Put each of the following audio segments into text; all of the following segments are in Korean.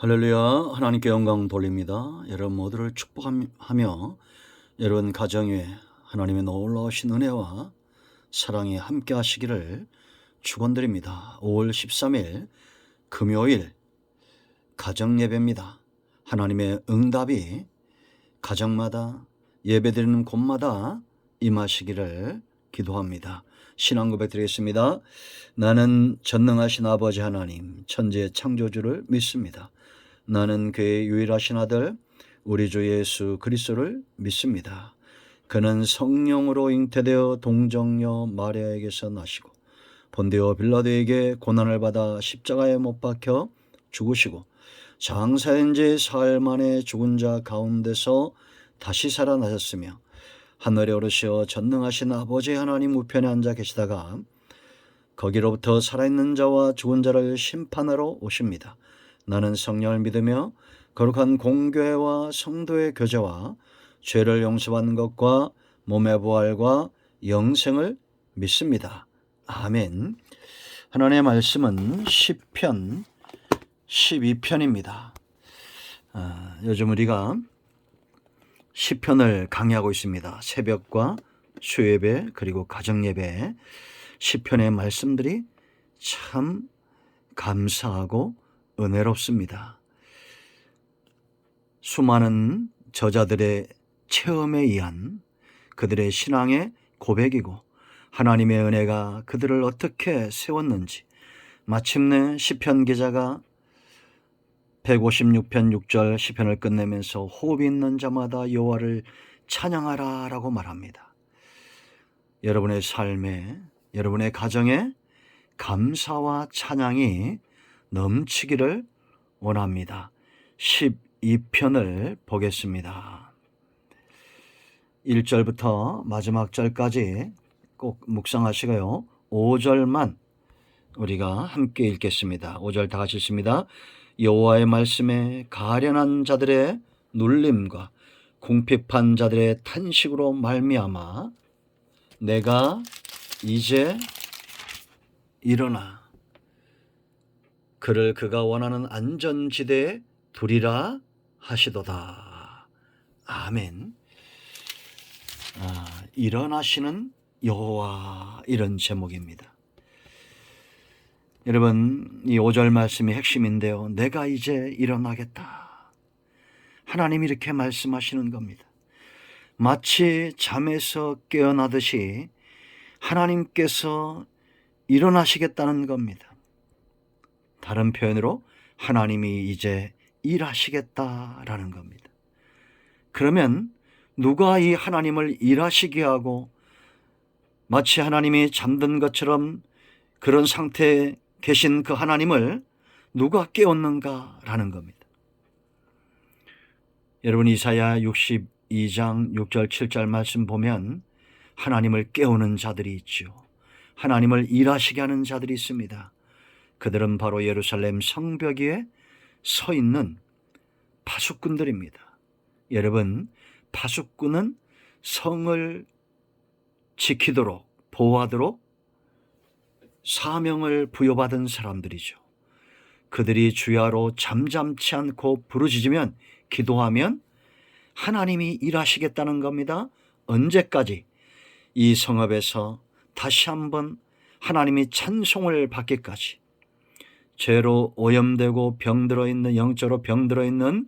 할렐루야. 하나님께 영광 돌립니다. 여러분 모두를 축복하며 여러분 가정 위에 하나님의 놀라우신 은혜와 사랑이 함께 하시기를 축원드립니다. 5월 13일 금요일 가정 예배입니다. 하나님의 응답이 가정마다 예배드리는 곳마다 임하시기를 기도합니다. 신앙 고백 드리겠습니다. 나는 전능하신 아버지 하나님 천지의 창조주를 믿습니다. 나는 그의 유일하신 아들 우리 주 예수 그리스도를 믿습니다. 그는 성령으로 잉태되어 동정녀 마리아에게서 나시고 본디오 빌라도에게 고난을 받아 십자가에 못 박혀 죽으시고 장사한 지 사흘 만에 죽은 자 가운데서 다시 살아나셨으며 하늘에 오르시어 전능하신 아버지 하나님 우편에 앉아 계시다가 거기로부터 살아있는 자와 죽은 자를 심판하러 오십니다. 나는 성령을 믿으며 거룩한 공교회와 성도의 교제와 죄를 용서받는 것과 몸의 부활과 영생을 믿습니다. 아멘. 하나님의 말씀은 시편 12편입니다. 요즘 우리가 시편을 강의하고 있습니다. 새벽과 수예배 그리고 가정예배 시편의 말씀들이 참 감사하고 은혜롭습니다. 수많은 저자들의 체험에 의한 그들의 신앙의 고백이고 하나님의 은혜가 그들을 어떻게 세웠는지 마침내 시편 기자가 156편 6절 시편을 끝내면서 호흡이 있는 자마다 여호와를 찬양하라 라고 말합니다. 여러분의 삶에 여러분의 가정에 감사와 찬양이 넘치기를 원합니다. 12편을 보겠습니다. 1절부터 마지막 절까지 꼭 묵상하시고요. 5절만 우리가 함께 읽겠습니다. 5절 다 같이 읽습니다. 여호와의 말씀에 가련한 자들의 눌림과 궁핍한 자들의 탄식으로 말미암아 내가 이제 일어나 그를 그가 원하는 안전지대에 두리라 하시도다. 아멘. 일어나시는 여호와, 이런 제목입니다. 여러분, 이 5절 말씀이 핵심인데요. 내가 이제 일어나겠다. 하나님이 이렇게 말씀하시는 겁니다. 마치 잠에서 깨어나듯이 하나님께서 일어나시겠다는 겁니다. 다른 표현으로 하나님이 이제 일하시겠다라는 겁니다. 그러면 누가 이 하나님을 일하시게 하고 마치 하나님이 잠든 것처럼 그런 상태에 계신 그 하나님을 누가 깨웠는가라는 겁니다. 여러분, 이사야 62장 6절 7절 말씀 보면 하나님을 깨우는 자들이 있죠. 하나님을 일하시게 하는 자들이 있습니다. 그들은 바로 예루살렘 성벽 위에 서 있는 파수꾼들입니다. 여러분, 파수꾼은 성을 지키도록 보호하도록 사명을 부여받은 사람들이죠. 그들이 주야로 잠잠치 않고 부르짖으면 기도하면 하나님이 일하시겠다는 겁니다. 언제까지? 이 성읍에서 다시 한번 하나님이 찬송을 받기까지. 죄로 오염되고 병들어 있는, 영적으로 병들어 있는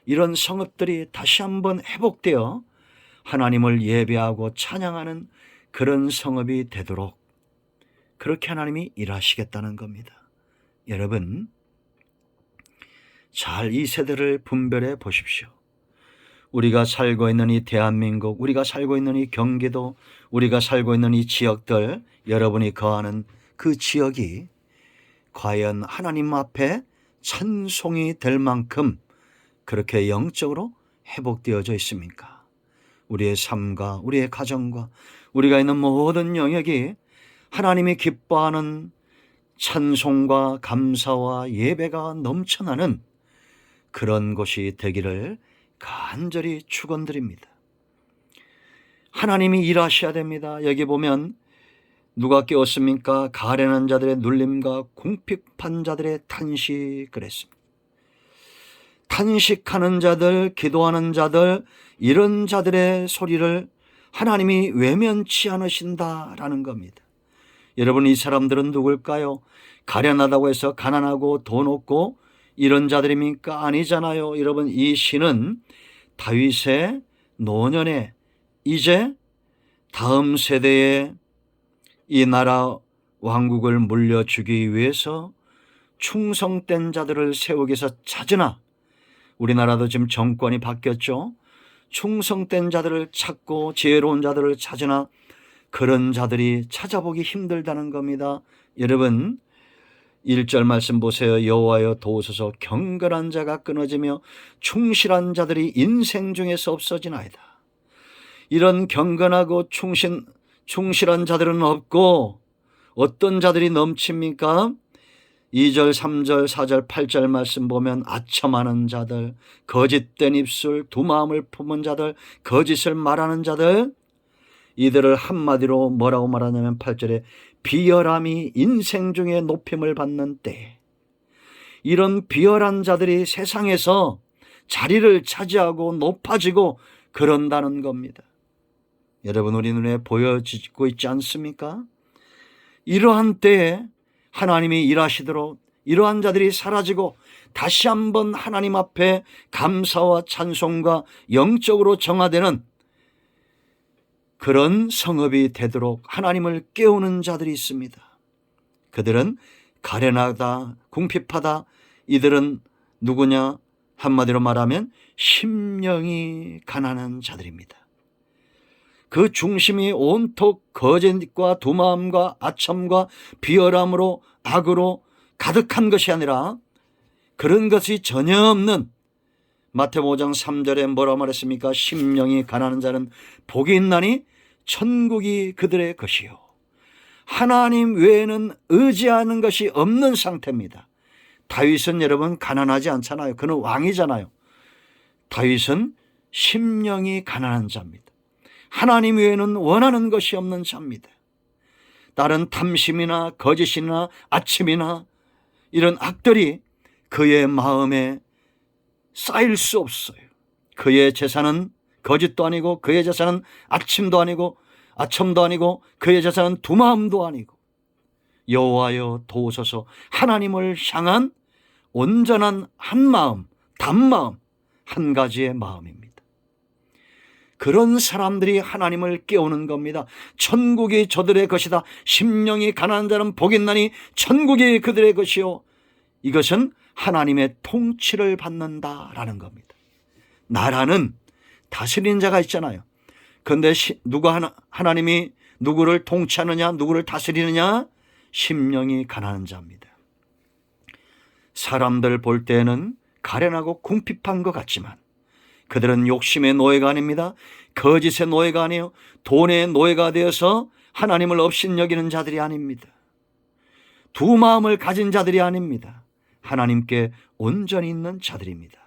이런 성읍들이 다시 한번 회복되어 하나님을 예배하고 찬양하는 그런 성읍이 되도록 그렇게 하나님이 일하시겠다는 겁니다. 여러분, 잘 이 세대를 분별해 보십시오. 우리가 살고 있는 이 대한민국, 우리가 살고 있는 이 경기도, 우리가 살고 있는 이 지역들, 여러분이 거하는 그 지역이 과연 하나님 앞에 찬송이 될 만큼 그렇게 영적으로 회복되어져 있습니까? 우리의 삶과 우리의 가정과 우리가 있는 모든 영역이 하나님이 기뻐하는 찬송과 감사와 예배가 넘쳐나는 그런 곳이 되기를 간절히 축원드립니다. 하나님이 일하셔야 됩니다. 여기 보면 누가 깨웠습니까? 가련한 자들의 눌림과 궁핍한 자들의 탄식 그랬습니다. 탄식하는 자들, 기도하는 자들, 이런 자들의 소리를 하나님이 외면치 않으신다라는 겁니다. 여러분, 이 사람들은 누굴까요? 가련하다고 해서 가난하고 돈 없고 이런 자들입니까? 아니잖아요. 여러분, 이 시는 다윗의 노년에 이제 다음 세대에 이 나라 왕국을 물려주기 위해서 충성된 자들을 세우기 위해서 찾으나, 우리나라도 지금 정권이 바뀌었죠. 충성된 자들을 찾고 지혜로운 자들을 찾으나 그런 자들이 찾아보기 힘들다는 겁니다. 여러분, 1절 말씀 보세요. 여호와여 도우소서, 경건한 자가 끊어지며 충실한 자들이 인생 중에서 없어지나이다. 이런 경건하고 충실한 자들은 없고 어떤 자들이 넘칩니까? 2절, 3절, 4절, 8절 말씀 보면 아첨하는 자들, 거짓된 입술, 두 마음을 품은 자들, 거짓을 말하는 자들, 이들을 한마디로 뭐라고 말하냐면 8절에 비열함이 인생 중에 높임을 받는 때, 이런 비열한 자들이 세상에서 자리를 차지하고 높아지고 그런다는 겁니다. 여러분, 우리 눈에 보여지고 있지 않습니까? 이러한 때에 하나님이 일하시도록 이러한 자들이 사라지고 다시 한번 하나님 앞에 감사와 찬송과 영적으로 정화되는 그런 성읍이 되도록 하나님을 깨우는 자들이 있습니다. 그들은 가련하다, 궁핍하다. 이들은 누구냐? 한마디로 말하면 심령이 가난한 자들입니다. 그 중심이 온통 거짓과 두마음과 아첨과 비열함으로 악으로 가득한 것이 아니라 그런 것이 전혀 없는, 마태복음 5장 3절에 뭐라 말했습니까? 심령이 가난한 자는 복이 있나니 천국이 그들의 것이요. 하나님 외에는 의지하는 것이 없는 상태입니다. 다윗은 여러분 가난하지 않잖아요. 그는 왕이잖아요. 다윗은 심령이 가난한 자입니다. 하나님 외에는 원하는 것이 없는 자입니다. 다른 탐심이나 거짓이나 아침이나 이런 악들이 그의 마음에 쌓일 수 없어요. 그의 재산은 거짓도 아니고 그의 재산은 아침도 아니고 아첨도 아니고 그의 재산은 두마음도 아니고 여호와여 도우소서, 하나님을 향한 온전한 한 마음, 단마음, 한 가지의 마음입니다. 그런 사람들이 하나님을 깨우는 겁니다. 천국이 저들의 것이다. 심령이 가난한 자는 복이 있나니 천국이 그들의 것이요. 이것은 하나님의 통치를 받는다라는 겁니다. 나라는 다스리는 자가 있잖아요. 그런데 하나님이 누구를 통치하느냐, 누구를 다스리느냐? 심령이 가난한 자입니다. 사람들 볼 때는 가련하고 궁핍한 것 같지만 그들은 욕심의 노예가 아닙니다. 거짓의 노예가 아니에요. 돈의 노예가 되어서 하나님을 업신여기는 자들이 아닙니다. 두 마음을 가진 자들이 아닙니다. 하나님께 온전히 있는 자들입니다.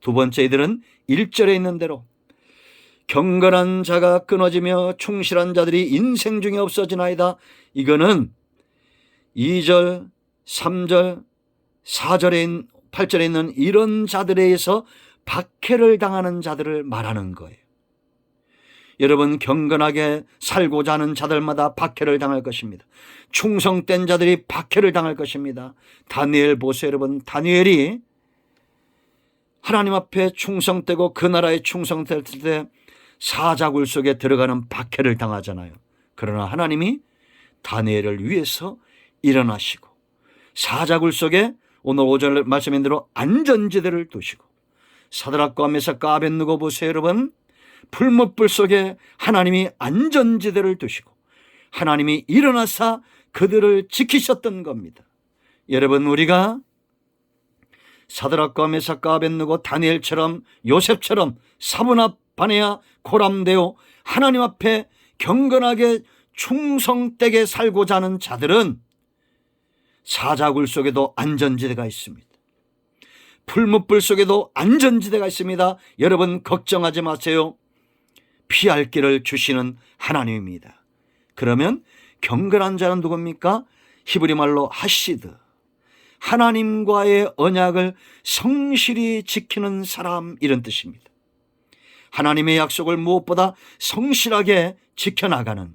두 번째, 이들은 1절에 있는 대로 경건한 자가 끊어지며 충실한 자들이 인생 중에 없어지나이다. 이거는 2절, 3절, 4절에 8절에 있는 이런 자들에 의해서 박해를 당하는 자들을 말하는 거예요. 여러분, 경건하게 살고자 하는 자들마다 박해를 당할 것입니다. 충성된 자들이 박해를 당할 것입니다. 다니엘 보세요. 여러분, 다니엘이 하나님 앞에 충성되고 그 나라에 충성될 때 사자굴 속에 들어가는 박해를 당하잖아요. 그러나 하나님이 다니엘을 위해서 일어나시고 사자굴 속에 오늘 5절 말씀인 대로 안전지대를 두시고, 사드락과 메삭과 아벳느고 보세요. 여러분, 풀무불 속에 하나님이 안전지대를 두시고 하나님이 일어나사 그들을 지키셨던 겁니다. 여러분, 우리가 사드락과 메삭과 아벳느고 다니엘처럼 요셉처럼 사브나 바네아 고람되어 하나님 앞에 경건하게 충성되게 살고자 하는 자들은 사자굴 속에도 안전지대가 있습니다. 풀무불 속에도 안전지대가 있습니다. 여러분, 걱정하지 마세요. 피할 길을 주시는 하나님입니다. 그러면 경건한 자는 누굽니까? 히브리 말로 하시드. 하나님과의 언약을 성실히 지키는 사람, 이런 뜻입니다. 하나님의 약속을 무엇보다 성실하게 지켜나가는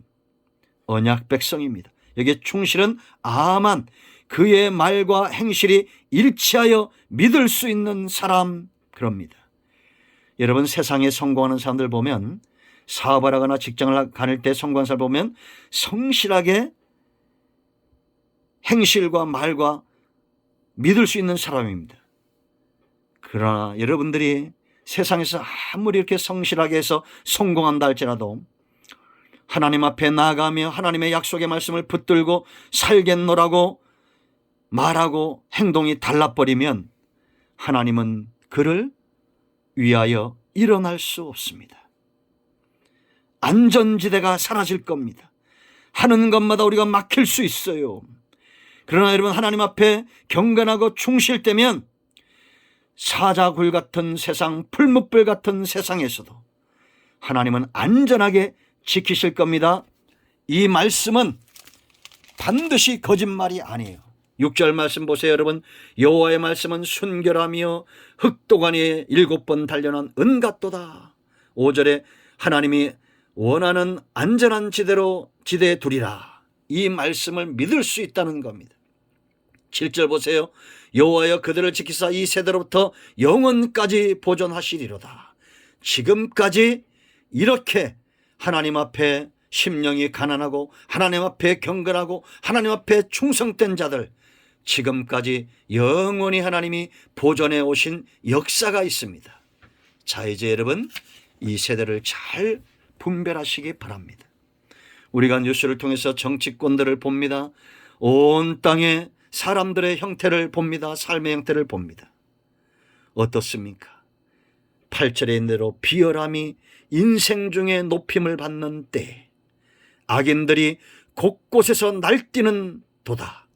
언약 백성입니다. 여기에 충실은 아만, 그의 말과 행실이 일치하여 믿을 수 있는 사람, 그럽니다. 여러분, 세상에 성공하는 사람들 보면, 사업을 하거나 직장을 다닐 때 성공한 사람을 보면 성실하게 행실과 말과 믿을 수 있는 사람입니다. 그러나 여러분들이 세상에서 아무리 이렇게 성실하게 해서 성공한다 할지라도 하나님 앞에 나아가며 하나님의 약속의 말씀을 붙들고 살겠노라고 말하고 행동이 달라버리면 하나님은 그를 위하여 일어날 수 없습니다. 안전지대가 사라질 겁니다. 하는 것마다 우리가 막힐 수 있어요. 그러나 여러분, 하나님 앞에 경건하고 충실되면 사자굴 같은 세상, 풀무불 같은 세상에서도 하나님은 안전하게 지키실 겁니다. 이 말씀은 반드시 거짓말이 아니에요. 6절 말씀 보세요, 여러분. 여호와의 말씀은 순결하며 흑도가니에 7번 단련한 은같도다. 5절에 하나님이 원하는 안전한 지대에 두리라. 이 말씀을 믿을 수 있다는 겁니다. 7절 보세요. 여호와여 그들을 지키사 이 세대로부터 영원까지 보존하시리로다. 지금까지 이렇게 하나님 앞에 심령이 가난하고 하나님 앞에 경건하고 하나님 앞에 충성된 자들, 지금까지 영원히 하나님이 보존해 오신 역사가 있습니다. 자, 이제 여러분, 이 세대를 잘 분별하시기 바랍니다. 우리가 뉴스를 통해서 정치권들을 봅니다. 온 땅에 사람들의 형태를 봅니다. 삶의 형태를 봅니다. 어떻습니까? 8절에 있는 대로 비열함이 인생 중에 높임을 받는 때, 악인들이 곳곳에서 날뛰는 도다.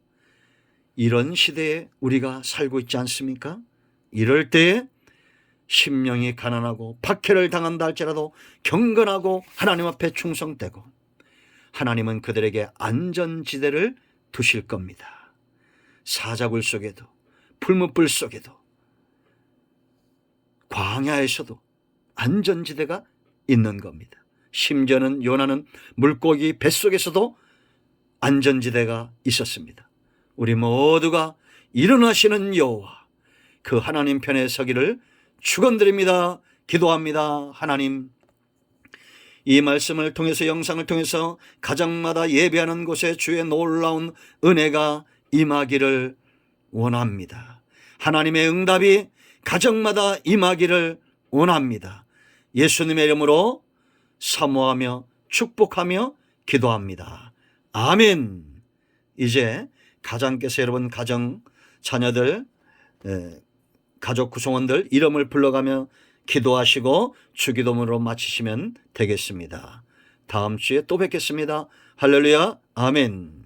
이런 시대에 우리가 살고 있지 않습니까? 이럴 때에 심령이 가난하고 박해를 당한다 할지라도 경건하고 하나님 앞에 충성되고, 하나님은 그들에게 안전지대를 두실 겁니다. 사자굴 속에도 풀무불 속에도 광야에서도 안전지대가 있는 겁니다. 심지어는 요나는 물고기 뱃속에서도 안전지대가 있었습니다. 우리 모두가 일어나시는 여호와, 그 하나님 편에 서기를 축원드립니다. 기도합니다. 하나님, 이 말씀을 통해서, 영상을 통해서 가정마다 예배하는 곳에 주의 놀라운 은혜가 임하기를 원합니다. 하나님의 응답이 가정마다 임하기를 원합니다. 예수님의 이름으로 사모하며 축복하며 기도합니다. 아멘. 이제 가장께서 여러분 가정, 자녀들, 가족 구성원들 이름을 불러가며 기도하시고 주기도문으로 마치시면 되겠습니다. 다음 주에 또 뵙겠습니다. 할렐루야. 아멘.